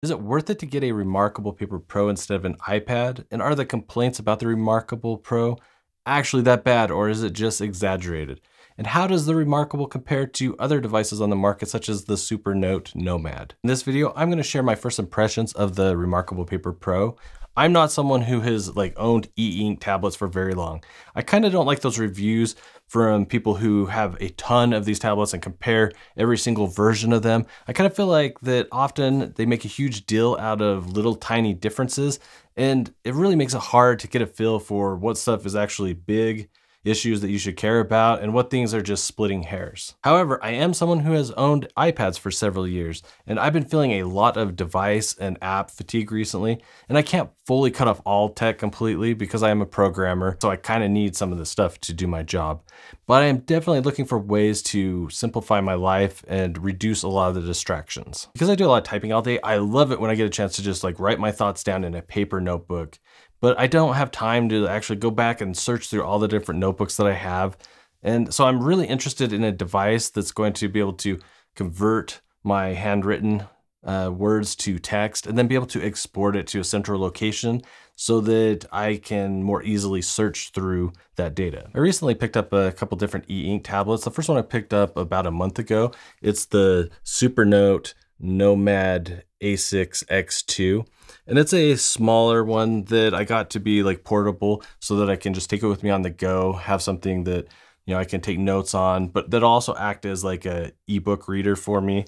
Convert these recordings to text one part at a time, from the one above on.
Is it worth it to get a reMarkable Paper Pro instead of an iPad? And are the complaints about the reMarkable Pro actually that bad, or is it just exaggerated? And how does the reMarkable compare to other devices on the market, such as the Supernote Nomad? In this video, I'm gonna share my first impressions of the reMarkable Paper Pro. I'm not someone who has owned e-ink tablets for very long. I kind of don't like those reviews from people who have a ton of these tablets and compare every single version of them. I kind of feel like that often they make a huge deal out of little tiny differences, and it really makes it hard to get a feel for what stuff is actually big issues that you should care about and what things are just splitting hairs. However, I am someone who has owned iPads for several years, and I've been feeling a lot of device and app fatigue recently, and I can't fully cut off all tech completely because I am a programmer, so I kind of need some of this stuff to do my job. But I am definitely looking for ways to simplify my life and reduce a lot of the distractions. Because I do a lot of typing all day, I love it when I get a chance to just write my thoughts down in a paper notebook. But I don't have time to actually go back and search through all the different notebooks that I have. And so I'm really interested in a device that's going to be able to convert my handwritten words to text and then be able to export it to a central location so that I can more easily search through that data. I recently picked up a couple different e-ink tablets. The first one I picked up about a month ago. It's the Supernote Nomad A6 X2. And it's a smaller one that I got to be portable so that I can just take it with me on the go, have something that, I can take notes on, but that also act as a ebook reader for me.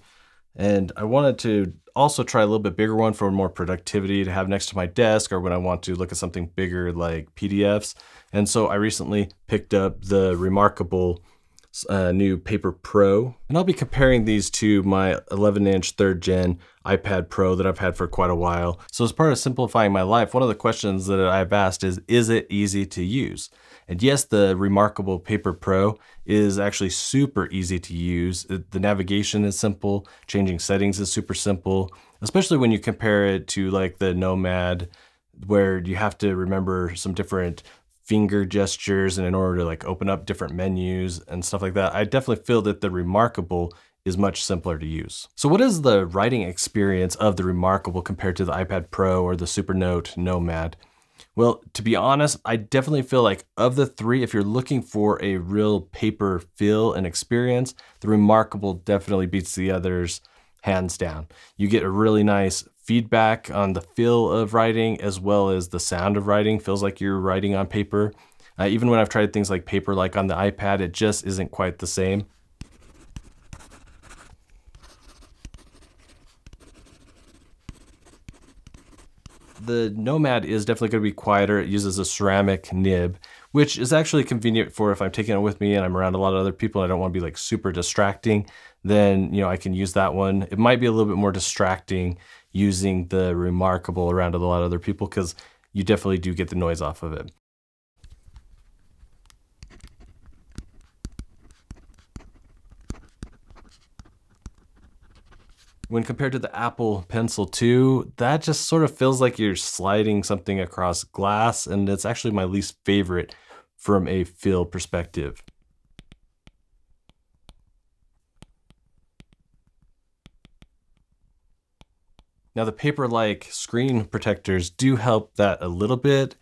And I wanted to also try a little bit bigger one for more productivity to have next to my desk or when I want to look at something bigger like PDFs. And so I recently picked up the reMarkable new Paper Pro, and I'll be comparing these to my 11-inch 3rd gen iPad Pro that I've had for quite a while. So as part of simplifying my life, one of the questions that I've asked is it easy to use? And yes, the reMarkable Paper Pro is actually super easy to use. The navigation is simple, changing settings is super simple, especially when you compare it to the Nomad, where you have to remember some different finger gestures and in order to open up different menus and stuff like that. I definitely feel that the reMarkable is much simpler to use. So what is the writing experience of the reMarkable compared to the iPad Pro or the Supernote Nomad? Well, to be honest, I definitely feel of the three, if you're looking for a real paper feel and experience, the reMarkable definitely beats the others hands down. You get a really nice feedback on the feel of writing as well as the sound of writing. Feels like you're writing on paper. Even when I've tried things like paper on the iPad, it just isn't quite the same. The Nomad is definitely going to be quieter. It uses a ceramic nib, which is actually convenient for if I'm taking it with me and I'm around a lot of other people and I don't want to be super distracting, then I can use that one. It might be a little bit more distracting using the reMarkable around a lot of other people because you definitely do get the noise off of it. When compared to the Apple Pencil 2, that just sort of feels like you're sliding something across glass, and it's actually my least favorite from a feel perspective. Now the paper-like screen protectors do help that a little bit,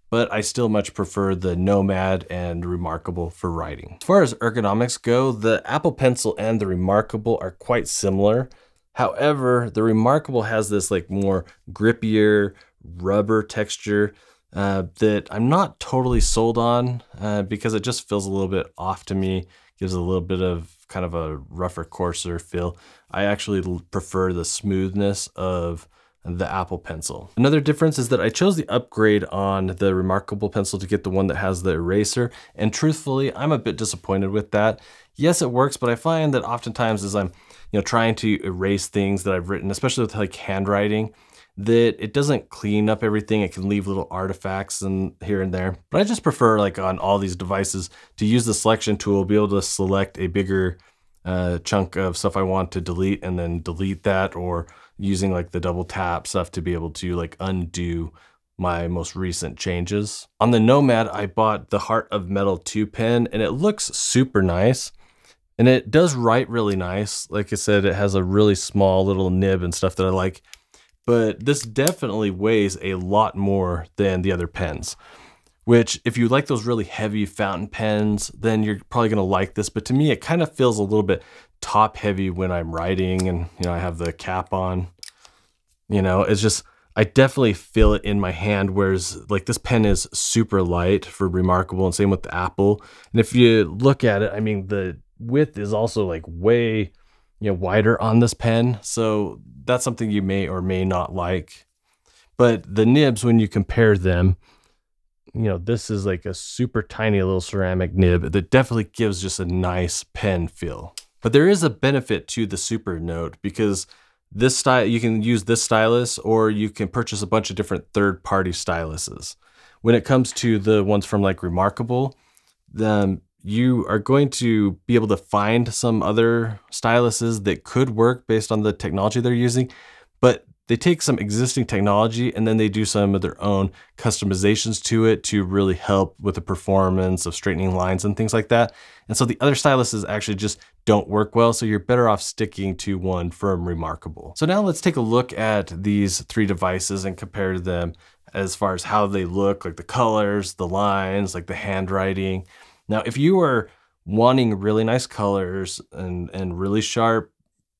but I still much prefer the Nomad and reMarkable for writing. As far as ergonomics go, the Apple Pencil and the reMarkable are quite similar. However, the reMarkable has this more grippier rubber texture that I'm not totally sold on because it just feels a little bit off to me. Gives a little bit of kind of a rougher, coarser feel. I actually prefer the smoothness of the Apple Pencil. Another difference is that I chose the upgrade on the reMarkable pencil to get the one that has the eraser, and truthfully, I'm a bit disappointed with that. Yes, it works, but I find that oftentimes as I'm trying to erase things that I've written, especially with handwriting, that it doesn't clean up everything. It can leave little artifacts and here and there. But I just prefer on all these devices to use the selection tool, be able to select a bigger chunk of stuff I want to delete and then delete that, or using the double tap stuff to be able to undo my most recent changes. On the Nomad, I bought the Heart of Metal 2 pen, and it looks super nice. And it does write really nice. Like I said, it has a really small little nib and stuff that I like. but this definitely weighs a lot more than the other pens, which if you like those really heavy fountain pens, then you're probably gonna like this. But to me, it kind of feels a little bit top heavy when I'm writing and, you know, I have the cap on, you know, it's just, I definitely feel it in my hand, whereas like this pen is super light for reMarkable, and same with the Apple. And if you look at it, I mean, the width is also like way, you know, wider on this pen. So that's something you may or may not like. But the nibs, when you compare them, you know, this is like a super tiny little ceramic nib that definitely gives just a nice pen feel. But there is a benefit to the Supernote, because this style, you can use this stylus, or you can purchase a bunch of different third-party styluses. When it comes to the ones from like reMarkable, you are going to be able to find some other styluses that could work based on the technology they're using, but they take some existing technology and then they do some of their own customizations to it to really help with the performance of straightening lines and things like that. And so the other styluses actually just don't work well, so you're better off sticking to one from reMarkable. So now let's take a look at these three devices and compare them as far as how they look, like the colors, the lines, like the handwriting. Now, if you are wanting really nice colors and really sharp,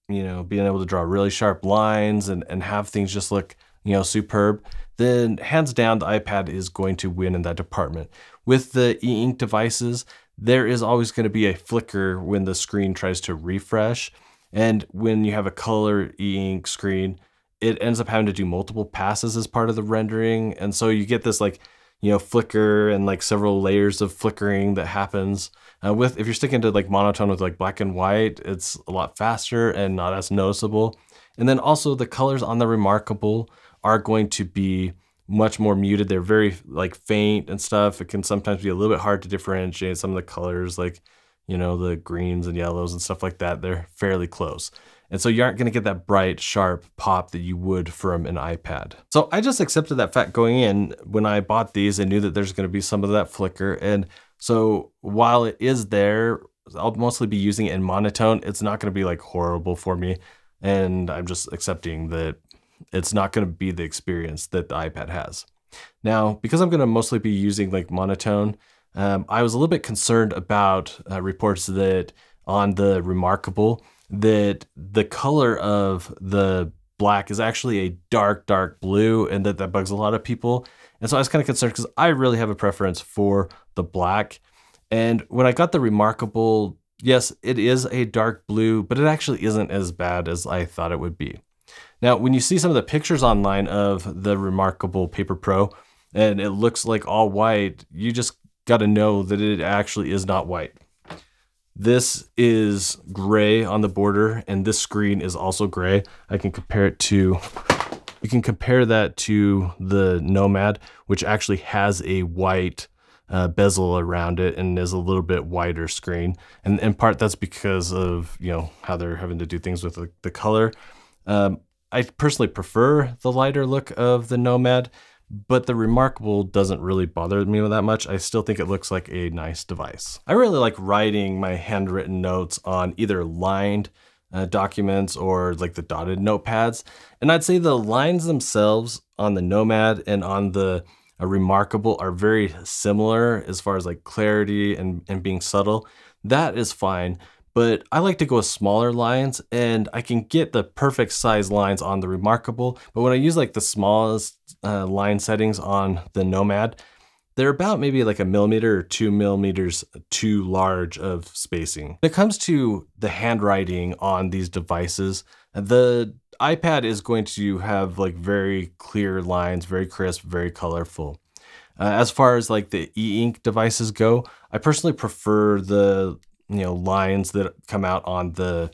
you know, being able to draw really sharp lines and have things just look, you know, superb, then hands down, the iPad is going to win in that department. With the e-ink devices, there is always going to be a flicker when the screen tries to refresh. And when you have a color e-ink screen, it ends up having to do multiple passes as part of the rendering. And so you get this like, you know, flicker and like several layers of flickering that happens. If you're sticking to like monotone with like black and white, it's a lot faster and not as noticeable. And then also the colors on the reMarkable are going to be much more muted. They're very like faint and stuff. It can sometimes be a little bit hard to differentiate some of the colors, like, you know, the greens and yellows and stuff like that. They're fairly close. And so you aren't going to get that bright, sharp pop that you would from an iPad. So I just accepted that fact going in. When I bought these, I knew that there's going to be some of that flicker. And so while it is there, I'll mostly be using it in monotone. It's not going to be like horrible for me. And I'm just accepting that it's not going to be the experience that the iPad has. Now, because I'm going to mostly be using like monotone, I was a little bit concerned about reports that on the reMarkable, that the color of the black is actually a dark, dark blue, and that bugs a lot of people. And so I was kind of concerned because I really have a preference for the black. And when I got the reMarkable, yes, it is a dark blue, but it actually isn't as bad as I thought it would be. Now, when you see some of the pictures online of the reMarkable Paper Pro, and it looks like all white, you just got to know that it actually is not white. This is gray on the border, and this screen is also gray. I can compare it to, you can compare that to the Nomad, which actually has a white bezel around it and is a little bit wider screen. And in part, that's because of, you know, how they're having to do things with the color. I personally prefer the lighter look of the Nomad, but the reMarkable doesn't really bother me that much. I still think it looks like a nice device. I really like writing my handwritten notes on either lined documents or like the dotted notepads. And I'd say the lines themselves on the Nomad and on the reMarkable are very similar as far as like clarity and being subtle. That is fine. But I like to go with smaller lines, and I can get the perfect size lines on the reMarkable. But when I use like the smallest line settings on the Nomad, they're about maybe like 1 millimeter or 2 millimeters too large of spacing. When it comes to the handwriting on these devices, the iPad is going to have like very clear lines, very crisp, very colorful. As far as like the e-ink devices go, I personally prefer the lines that come out on the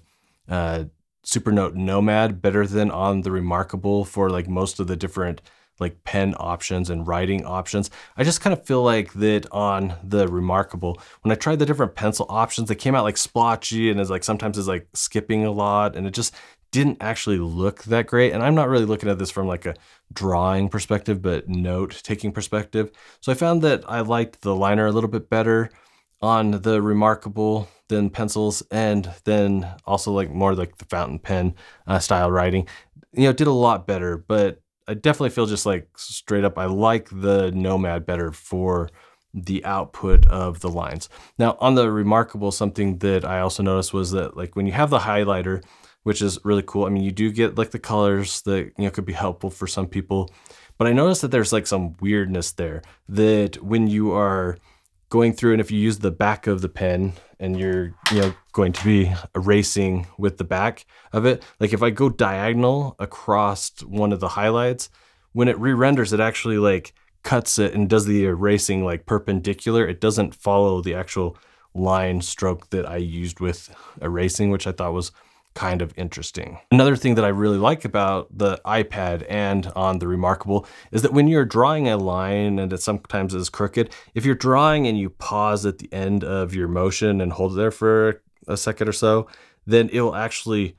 Supernote Nomad better than on the reMarkable for like most of the different like pen options and writing options. I just kind of feel like that on the reMarkable, when I tried the different pencil options, they came out like splotchy and sometimes it's like skipping a lot, and it just didn't actually look that great. And I'm not really looking at this from like a drawing perspective, but note taking perspective. So I found that I liked the liner a little bit better on the reMarkable than pencils, and then also like more like the fountain pen style writing. did a lot better, but I definitely feel just like straight up, I like the Nomad better for the output of the lines. Now on the reMarkable, something that I also noticed was that like when you have the highlighter, which is really cool. I mean, you do get like the colors that, could be helpful for some people, but I noticed that there's like some weirdness there that when you are going through, and if you use the back of the pen and you're, going to be erasing with the back of it, like if I go diagonal across one of the highlights, when it re-renders, it actually like cuts it and does the erasing like perpendicular. It doesn't follow the actual line stroke that I used with erasing, which I thought was kind of interesting. Another thing that I really like about the iPad and on the reMarkable is that when you're drawing a line and it sometimes is crooked, if you're drawing and you pause at the end of your motion and hold it there for a second or so, then it will actually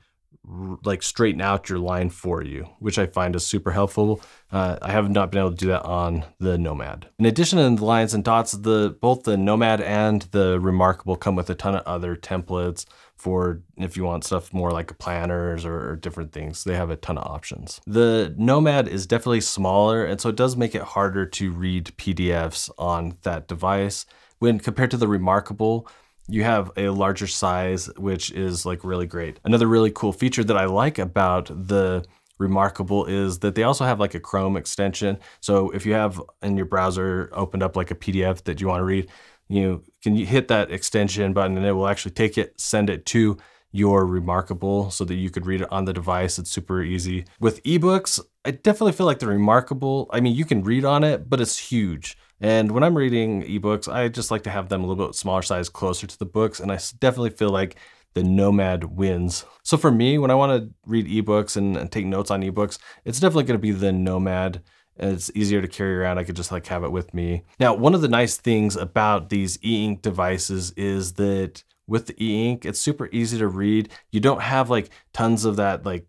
like straighten out your line for you, which I find is super helpful. I have not been able to do that on the Nomad. In addition to the lines and dots, both the Nomad and the reMarkable come with a ton of other templates for if you want stuff more like planners or different things. They have a ton of options. The Nomad is definitely smaller, and so it does make it harder to read PDFs on that device. When compared to the reMarkable, you have a larger size, which is like really great. Another really cool feature that I like about the reMarkable is that they also have like a Chrome extension. So if you have in your browser opened up like a PDF that you want to read, you can hit that extension button and it will actually take it, send it to your reMarkable so that you could read it on the device. It's super easy. With ebooks, I definitely feel like the reMarkable, I mean, you can read on it, but it's huge. And when I'm reading ebooks, I just like to have them a little bit smaller size, closer to the books. And I definitely feel like the Nomad wins. So for me, when I want to read ebooks and take notes on ebooks, it's definitely going to be the Nomad. And it's easier to carry around. I could just like have it with me. Now, one of the nice things about these e-ink devices is that with the e-ink, it's super easy to read. You don't have like tons of that like,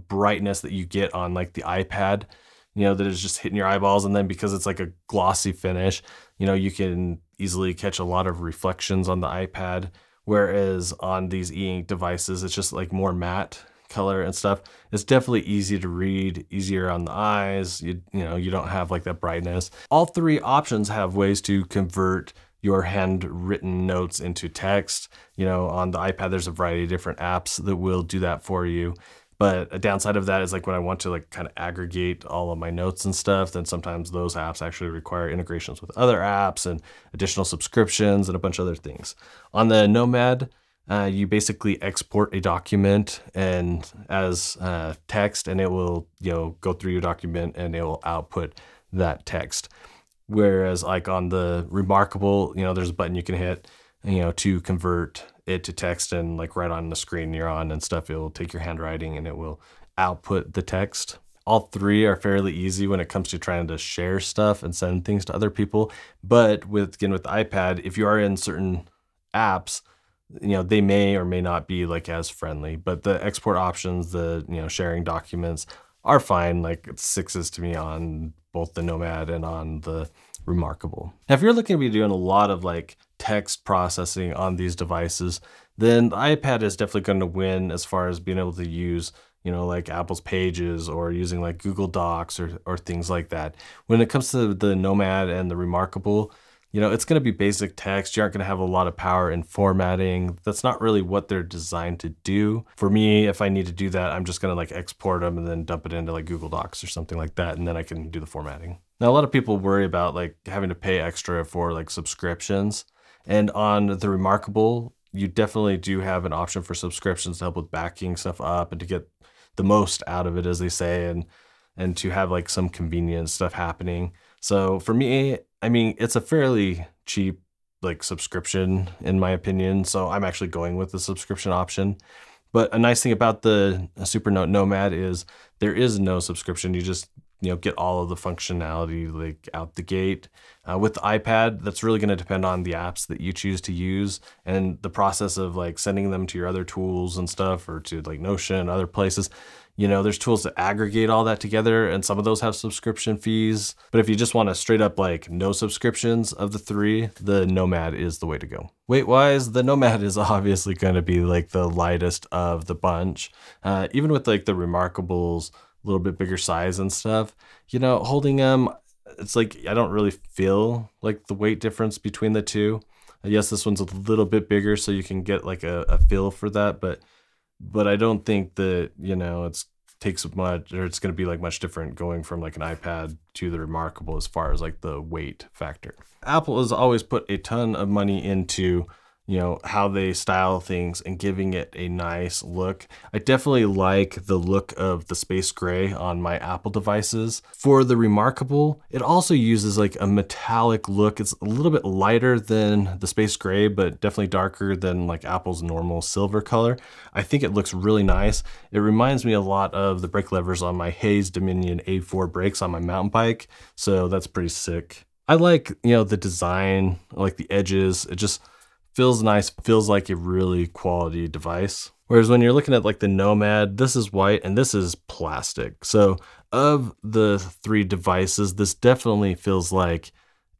brightness that you get on like the iPad, that is just hitting your eyeballs. And then because it's like a glossy finish, you can easily catch a lot of reflections on the iPad. Whereas on these e-ink devices, it's just like more matte color and stuff. It's definitely easy to read, easier on the eyes. You don't have like that brightness. All three options have ways to convert your handwritten notes into text. On the iPad, there's a variety of different apps that will do that for you. But a downside of that is like when I want to like kind of aggregate all of my notes and stuff, then sometimes those apps actually require integrations with other apps and additional subscriptions and a bunch of other things. On the Nomad, you basically export a document and as text, and it will go through your document and it will output that text. Whereas like on the reMarkable, there's a button you can hit, to convert it to text, and like right on the screen you're on and stuff, it will take your handwriting and it will output the text. All three are fairly easy when it comes to trying to share stuff and send things to other people. But with the iPad, if you are in certain apps, they may or may not be like as friendly, but the export options, the, sharing documents are fine. Like it's sixes to me on both the Nomad and on the reMarkable. Now, if you're looking to be doing a lot of like text processing on these devices, then the iPad is definitely going to win as far as being able to use, like Apple's Pages or using like Google Docs or things like that. When it comes to the Nomad and the reMarkable, it's going to be basic text. You aren't going to have a lot of power in formatting. That's not really what they're designed to do. For me, if I need to do that, I'm just going to like export them and then dump it into like Google Docs or something like that. And then I can do the formatting. Now, a lot of people worry about like having to pay extra for like subscriptions. And on the reMarkable, you definitely do have an option for subscriptions to help with backing stuff up and to get the most out of it, as they say, and to have like some convenience stuff happening. So for me, I mean, it's a fairly cheap like subscription in my opinion. So I'm actually going with the subscription option. But a nice thing about the Supernote Nomad is there is no subscription. You just get all of the functionality like out the gate. With the iPad, that's really going to depend on the apps that you choose to use and the process of like sending them to your other tools and stuff, or to like Notion and other places. There's tools that aggregate all that together, and some of those have subscription fees. But if you just want to straight up like no subscriptions of the three, the Nomad is the way to go. Weight-wise, the Nomad is obviously going to be like the lightest of the bunch. Even with like the reMarkables, little bit bigger size and stuff, you know, holding them, it's like I don't really feel like the weight difference between the two. Yes, this one's a little bit bigger, so you can get like a feel for that, but I don't think that, you know, it's takes much, or it's going to be like much different going from like an iPad to the reMarkable as far as like the weight factor. Apple has always put a ton of money into, you know, how they style things and giving it a nice look. I definitely like the look of the space gray on my Apple devices. For the reMarkable, it also uses like a metallic look. It's a little bit lighter than the space gray, but definitely darker than like Apple's normal silver color. I think it looks really nice. It reminds me a lot of the brake levers on my Hayes Dominion A4 brakes on my mountain bike. So that's pretty sick. I like, you know, the design, I like the edges. It just feels nice, feels like a really quality device. Whereas when you're looking at like the Nomad, this is white and this is plastic. So of the three devices, this definitely feels like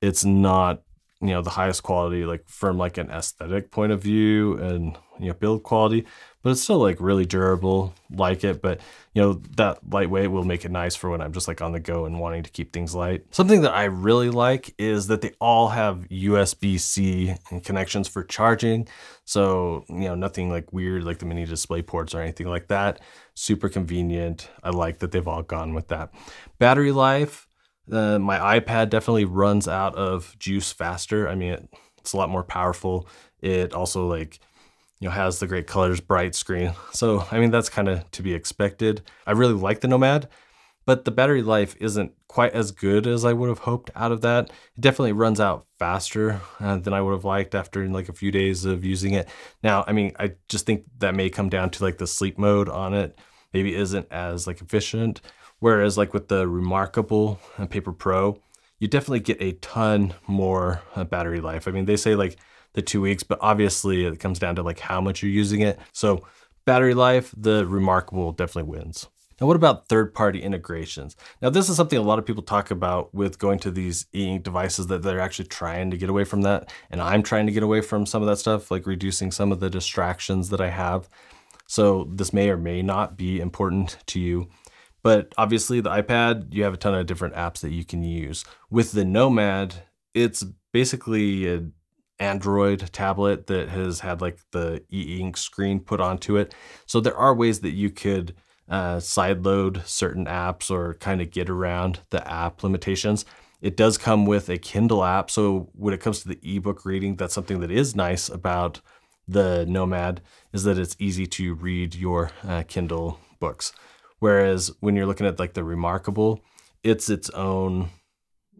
it's not, you know, the highest quality, like from like an aesthetic point of view and, you know, build quality, but it's still like really durable, like it. But, you know, that lightweight will make it nice for when I'm just like on the go and wanting to keep things light. Something that I really like is that they all have USB-C connections for charging. So, you know, nothing like weird like the mini display ports or anything like that. Super convenient. I like that they've all gone with that. Battery life, my iPad definitely runs out of juice faster. I mean, it's a lot more powerful. It also like, you know, has the great colors, bright screen. So, I mean, that's kind of to be expected. I really like the Nomad, but the battery life isn't quite as good as I would have hoped out of that. It definitely runs out faster than I would have liked after like a few days of using it. Now, I mean, I just think that may come down to like the sleep mode on it. Maybe isn't as like efficient. Whereas like with the reMarkable and Paper Pro, you definitely get a ton more battery life. I mean, they say like the 2 weeks, but obviously it comes down to like how much you're using it. So battery life, the reMarkable definitely wins. Now, what about third-party integrations? Now, this is something a lot of people talk about with going to these e-ink devices, that they're actually trying to get away from that. And I'm trying to get away from some of that stuff, like reducing some of the distractions that I have. So this may or may not be important to you. But obviously the iPad, you have a ton of different apps that you can use. With the Nomad, it's basically an Android tablet that has had like the e-ink screen put onto it. So there are ways that you could sideload certain apps or kind of get around the app limitations. It does come with a Kindle app. So when it comes to the ebook reading, that's something that is nice about the Nomad, is that it's easy to read your Kindle books. Whereas when you're looking at like the reMarkable, it's its own,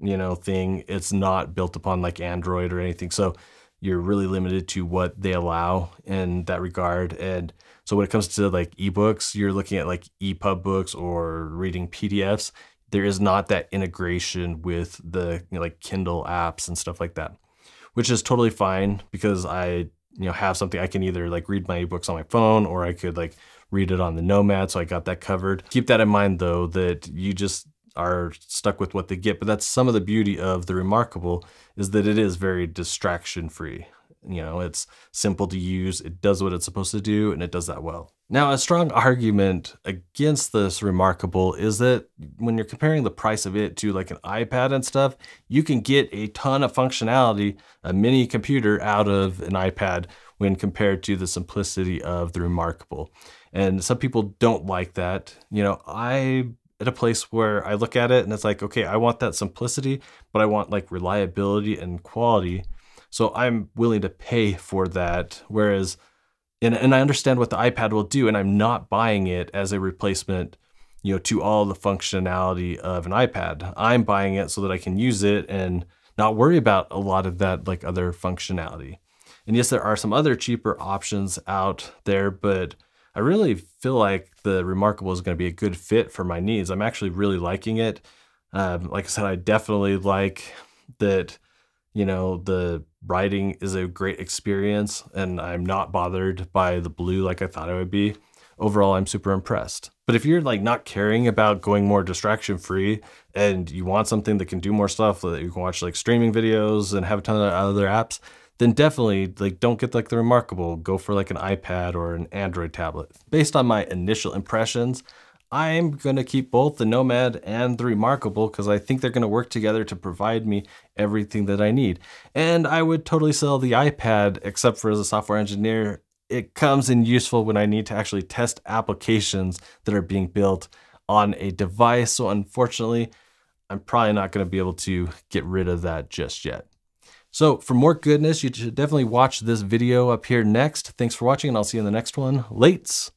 you know, thing. It's not built upon like Android or anything. So you're really limited to what they allow in that regard. And so when it comes to like ebooks, you're looking at like EPUB books or reading PDFs. There is not that integration with the, you know, like Kindle apps and stuff like that, which is totally fine because I, you know, have something I can either like read my ebooks on my phone or I could like read it on the Nomad. So I got that covered. Keep that in mind though, that you just are stuck with what they get. But that's some of the beauty of the reMarkable, is that it is very distraction free. You know, it's simple to use. It does what it's supposed to do, and it does that well. Now, a strong argument against this reMarkable is that when you're comparing the price of it to like an iPad and stuff, you can get a ton of functionality, a mini computer out of an iPad when compared to the simplicity of the reMarkable. And some people don't like that. You know, I'm at a place where I look at it and it's like, okay, I want that simplicity, but I want like reliability and quality. So I'm willing to pay for that. Whereas, and I understand what the iPad will do, and I'm not buying it as a replacement, you know, to all the functionality of an iPad. I'm buying it so that I can use it and not worry about a lot of that like other functionality. And yes, there are some other cheaper options out there, but I really feel like the reMarkable is going to be a good fit for my needs. I'm actually really liking it. Like I said, I definitely like that, you know, the writing is a great experience and I'm not bothered by the blue like I thought I would be. Overall, I'm super impressed. But if you're like not caring about going more distraction free and you want something that can do more stuff, that you can watch like streaming videos and have a ton of other apps, then definitely like don't get like the reMarkable. Go for like an iPad or an Android tablet. Based on my initial impressions, I'm gonna keep both the Nomad and the reMarkable because I think they're gonna work together to provide me everything that I need. And I would totally sell the iPad, except for as a software engineer, it comes in useful when I need to actually test applications that are being built on a device. So unfortunately, I'm probably not gonna be able to get rid of that just yet. So for more goodness, you should definitely watch this video up here next. Thanks for watching, and I'll see you in the next one. Lates.